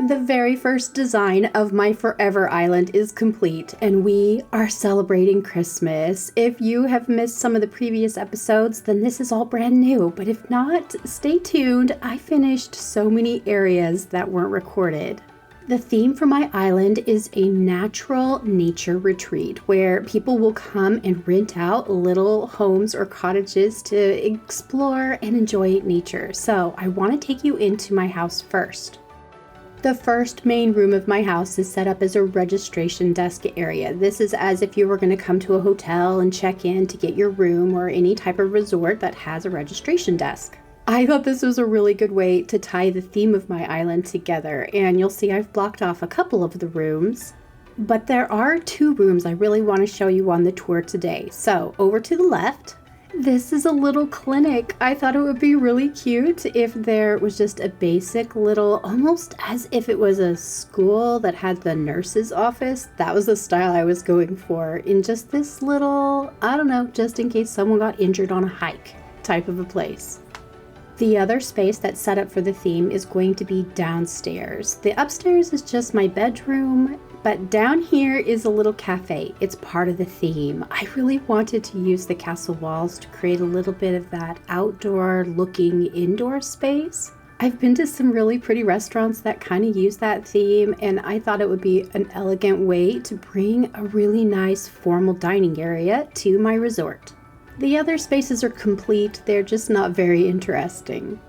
The very first design of my Forever Island is complete, and we are celebrating Christmas. If you have missed some of the previous episodes, then this is all brand new, but if not, stay tuned. I finished so many areas that weren't recorded. The theme for my island is a natural nature retreat where people will come and rent out little homes or cottages to explore and enjoy nature. So I want to take you into my house first. The first main room of my house is set up as a registration desk area. This is as if you were going to come to a hotel and check in to get your room or any type of resort that has a registration desk. I thought this was a really good way to tie the theme of my island together, and you'll see I've blocked off a couple of the rooms. But there are 2 rooms I really want to show you on the tour today. So over to the left, this is a little clinic. I thought it would be really cute if there was just a basic little, almost as if it was a school that had the nurse's office. That was the style I was going for, in just this little, I don't know, just in case someone got injured on a hike type of a place. The other space that's set up for the theme is going to be downstairs. The upstairs is just my bedroom, but down here is a little cafe. It's part of the theme. I really wanted to use the castle walls to create a little bit of that outdoor looking indoor space. I've been to some really pretty restaurants that kind of use that theme, and I thought it would be an elegant way to bring a really nice formal dining area to my resort. The other spaces are complete, they're just not very interesting.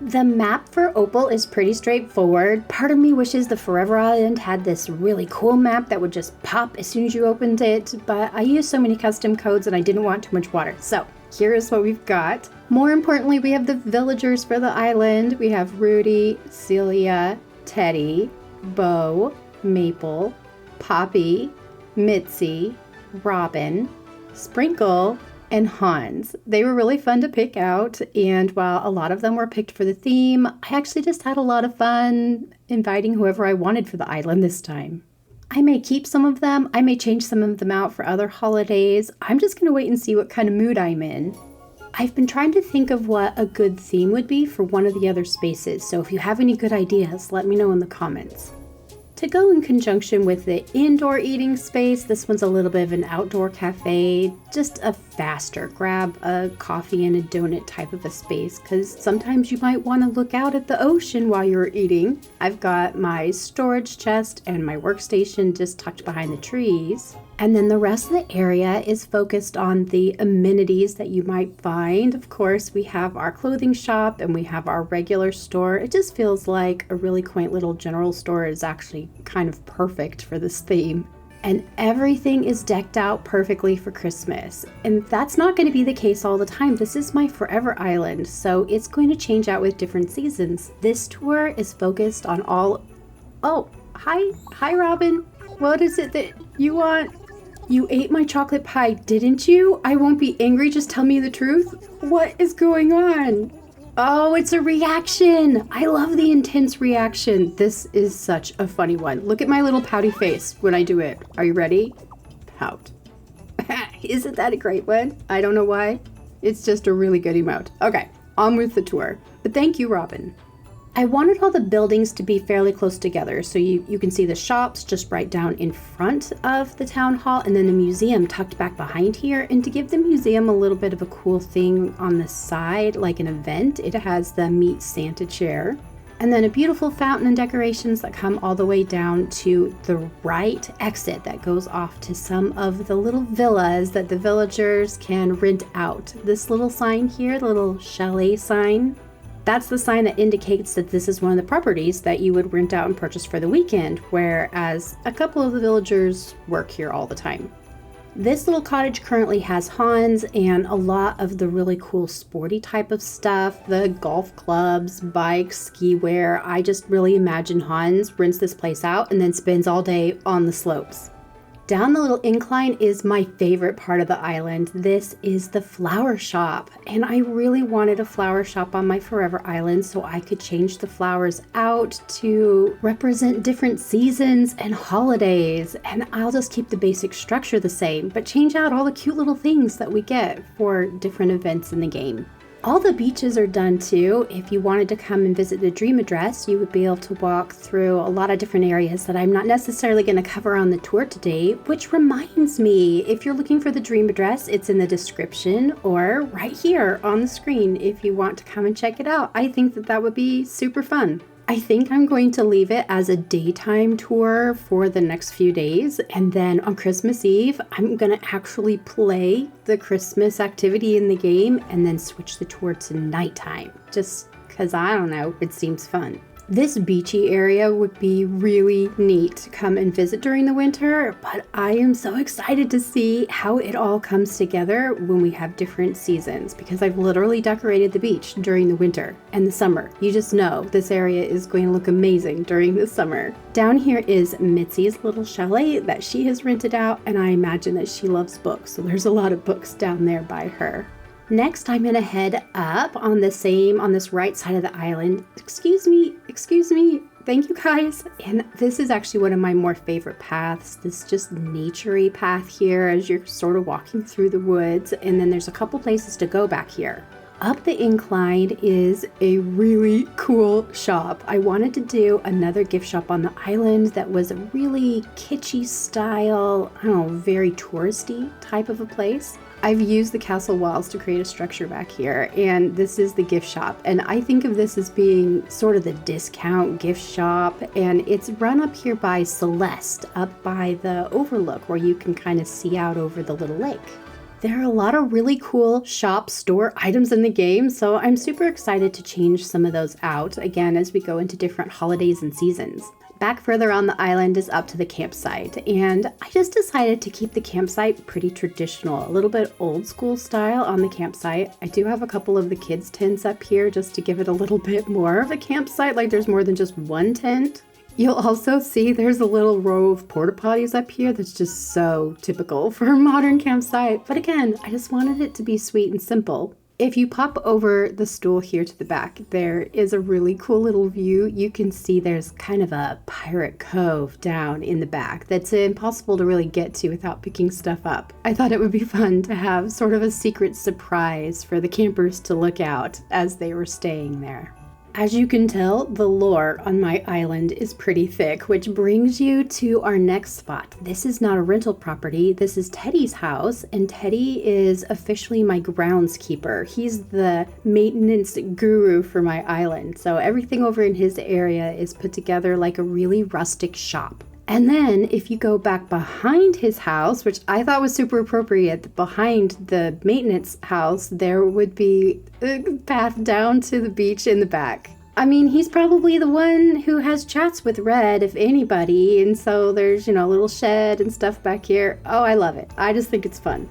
The map for Opal is pretty straightforward. Part of me wishes the Forever Island had this really cool map that would just pop as soon as you opened it, but I used so many custom codes and I didn't want too much water. So here is what we've got. More importantly, we have the villagers for the island. We have Rudy, Celia, Teddy, Bo, Maple, Poppy, Mitzi, Robin, Sprinkle, and Hans. They were really fun to pick out, and while a lot of them were picked for the theme, I actually just had a lot of fun inviting whoever I wanted for the island this time. I may keep some of them, I may change some of them out for other holidays. I'm just going to wait and see what kind of mood I'm in. I've been trying to think of what a good theme would be for one of the other spaces, so if you have any good ideas, let me know in the comments. To go in conjunction with the indoor eating space, this one's a little bit of an outdoor cafe, just a faster grab a coffee and a donut type of a space, because sometimes you might want to look out at the ocean while you're eating. I've got my storage chest and my workstation just tucked behind the trees. And then the rest of the area is focused on the amenities that you might find. Of course, we have our clothing shop and we have our regular store. It just feels like a really quaint little general store is actually kind of perfect for this theme. And everything is decked out perfectly for Christmas. And that's not going to be the case all the time. This is my Forever Island, so it's going to change out with different seasons. This tour is focused on all... Oh, hi Robin. What is it that you want? You ate my chocolate pie, didn't you? I won't be angry, just tell me the truth. What is going on? Oh, it's a reaction. I love the intense reaction. This is such a funny one. Look at my little pouty face when I do it. Are you ready? Pout. Isn't that a great one? I don't know why. It's just a really good emote. Okay, on with the tour. But thank you, Robin. I wanted all the buildings to be fairly close together, so you can see the shops just right down in front of the town hall, and then the museum tucked back behind here. And to give the museum a little bit of a cool thing on the side, like an event, it has the Meet Santa chair. And then a beautiful fountain and decorations that come all the way down to the right exit that goes off to some of the little villas that the villagers can rent out. This little sign here, the little chalet sign, that's the sign that indicates that this is one of the properties that you would rent out and purchase for the weekend, whereas a couple of the villagers work here all the time. This little cottage currently has Hans and a lot of the really cool sporty type of stuff, the golf clubs, bikes, ski wear. I just really imagine Hans rents this place out and then spends all day on the slopes. Down the little incline is my favorite part of the island. This is the flower shop, and I really wanted a flower shop on my Forever Island so I could change the flowers out to represent different seasons and holidays, and I'll just keep the basic structure the same, but change out all the cute little things that we get for different events in the game. All the beaches are done too. If you wanted to come and visit the Dream Address, you would be able to walk through a lot of different areas that I'm not necessarily going to cover on the tour today, which reminds me, if you're looking for the Dream Address, it's in the description or right here on the screen if you want to come and check it out. I think that would be super fun. I think I'm going to leave it as a daytime tour for the next few days, and then on Christmas Eve, I'm going to actually play the Christmas activity in the game and then switch the tour to nighttime, just because, I don't know, it seems fun. This beachy area would be really neat to come and visit during the winter, but I am so excited to see how it all comes together when we have different seasons, because I've literally decorated the beach during the winter and the summer. You just know this area is going to look amazing during the summer. Down here is Mitzi's little chalet that she has rented out, and I imagine that she loves books, so there's a lot of books down there by her. Next, I'm gonna head up on this right side of the island. Excuse me, thank you guys. And this is actually one of my more favorite paths, this just naturey path here as you're sort of walking through the woods. And then there's a couple places to go back here. Up the incline is a really cool shop. I wanted to do another gift shop on the island that was a really kitschy style, I don't know, very touristy type of a place. I've used the castle walls to create a structure back here, and this is the gift shop. And I think of this as being sort of the discount gift shop, and it's run up here by Celeste, up by the overlook where you can kind of see out over the little lake. There are a lot of really cool store items in the game, so I'm super excited to change some of those out, again, as we go into different holidays and seasons. Back further on the island is up to the campsite, and I just decided to keep the campsite pretty traditional, a little bit old school style on the campsite. I do have a couple of the kids' tents up here just to give it a little bit more of a campsite, like there's more than just one tent. You'll also see there's a little row of porta potties up here that's just so typical for a modern campsite. But again, I just wanted it to be sweet and simple. If you pop over the stool here to the back, there is a really cool little view. You can see there's kind of a pirate cove down in the back that's impossible to really get to without picking stuff up. I thought it would be fun to have sort of a secret surprise for the campers to look out as they were staying there. As you can tell, the lore on my island is pretty thick, which brings you to our next spot. This is not a rental property. This is Teddy's house, and Teddy is officially my groundskeeper. He's the maintenance guru for my island. So everything over in his area is put together like a really rustic shop. And then if you go back behind his house, which I thought was super appropriate, behind the maintenance house, there would be a path down to the beach in the back. I mean, he's probably the one who has chats with Red, if anybody. And so there's, a little shed and stuff back here. Oh, I love it. I just think it's fun.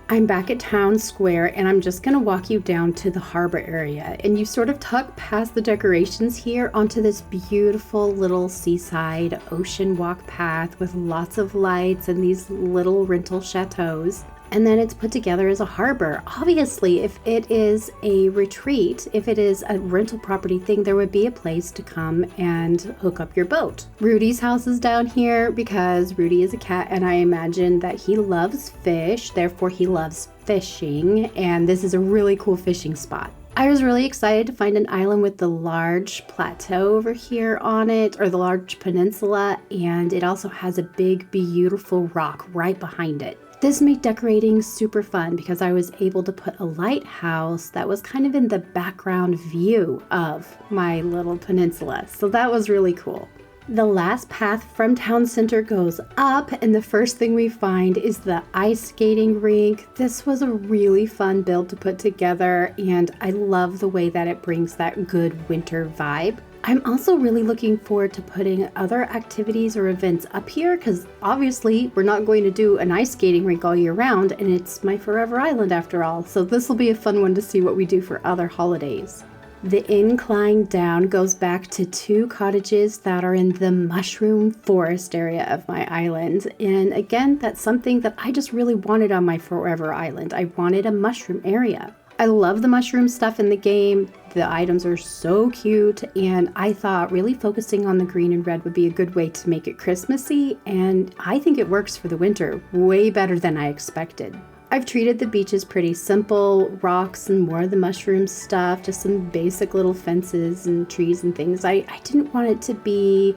I'm back at Town Square, and I'm just going to walk you down to the harbor area, and you sort of tuck past the decorations here onto this beautiful little seaside ocean walk path with lots of lights and these little rental chateaus. And then it's put together as a harbor. Obviously, if it is a retreat, if it is a rental property thing, there would be a place to come and hook up your boat. Rudy's house is down here because Rudy is a cat, and I imagine that he loves fish, therefore he loves fishing, and this is a really cool fishing spot. I was really excited to find an island with the large plateau over here on it, or the large peninsula, and it also has a big, beautiful rock right behind it. This made decorating super fun because I was able to put a lighthouse that was kind of in the background view of my little peninsula. So that was really cool. The last path from town center goes up, and the first thing we find is the ice skating rink. This was a really fun build to put together, and I love the way that it brings that good winter vibe. I'm also really looking forward to putting other activities or events up here because obviously we're not going to do an ice skating rink all year round, and it's my forever island after all, so this will be a fun one to see what we do for other holidays. The incline down goes back to 2 cottages that are in the mushroom forest area of my island, and again, that's something that I just really wanted on my forever island. I wanted a mushroom area. I love the mushroom stuff in the game. The items are so cute, and I thought really focusing on the green and red would be a good way to make it Christmassy, and I think it works for the winter way better than I expected. I've treated the beaches pretty simple, rocks and more of the mushroom stuff, just some basic little fences and trees and things. I didn't want it to be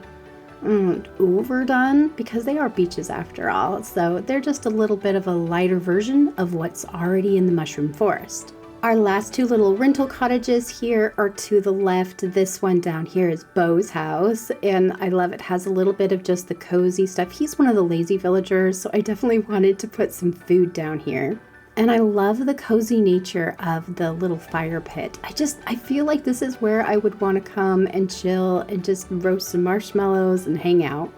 overdone because they are beaches after all, so they're just a little bit of a lighter version of what's already in the mushroom forest. Our last two little rental cottages here are to the left. This one down here is Beau's house, and I love it. Has a little bit of just the cozy stuff. He's one of the lazy villagers, so I definitely wanted to put some food down here. And I love the cozy nature of the little fire pit. I feel like this is where I would want to come and chill and just roast some marshmallows and hang out.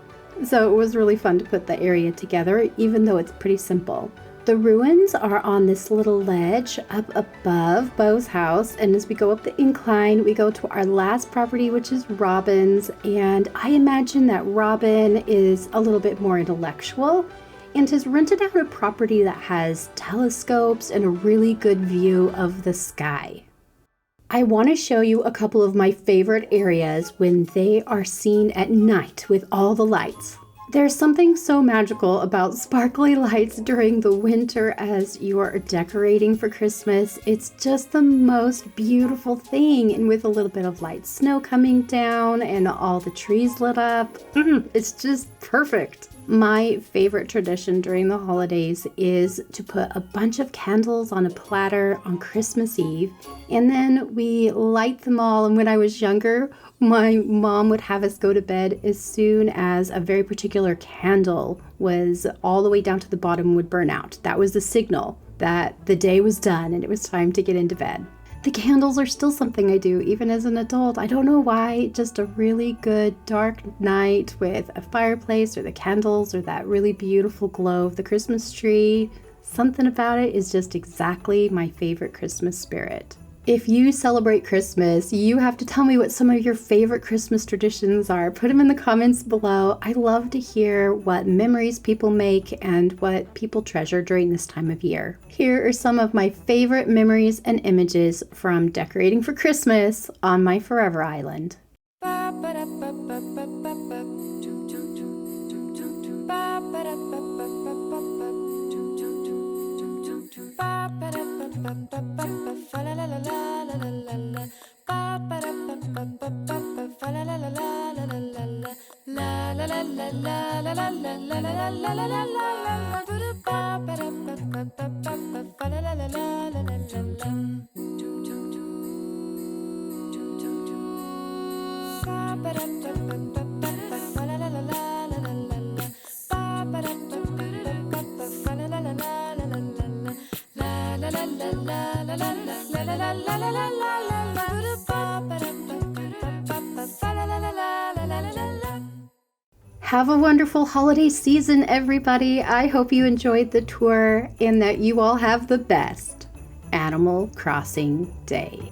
So it was really fun to put the area together, even though it's pretty simple. The ruins are on this little ledge up above Beau's house, and as we go up the incline, we go to our last property, which is Robin's, and I imagine that Robin is a little bit more intellectual and has rented out a property that has telescopes and a really good view of the sky. I want to show you a couple of my favorite areas when they are seen at night with all the lights. There's something so magical about sparkly lights during the winter as you're decorating for Christmas. It's just the most beautiful thing, and with a little bit of light snow coming down and all the trees lit up, it's just perfect. My favorite tradition during the holidays is to put a bunch of candles on a platter on Christmas Eve, and then we light them all. And when I was younger, my mom would have us go to bed as soon as a very particular candle was all the way down to the bottom would burn out. That was the signal that the day was done and it was time to get into bed. The candles are still something I do even as an adult. I don't know why, just a really good dark night with a fireplace or the candles or that really beautiful glow of the Christmas tree. Something about it is just exactly my favorite Christmas spirit. If you celebrate Christmas, you have to tell me what some of your favorite Christmas traditions are. Put them in the comments below. I love to hear what memories people make and what people treasure during this time of year. Here are some of my favorite memories and images from decorating for Christmas on my Forever Island. Have a wonderful holiday season, everybody. I hope you enjoyed the tour and that you all have the best Animal Crossing day.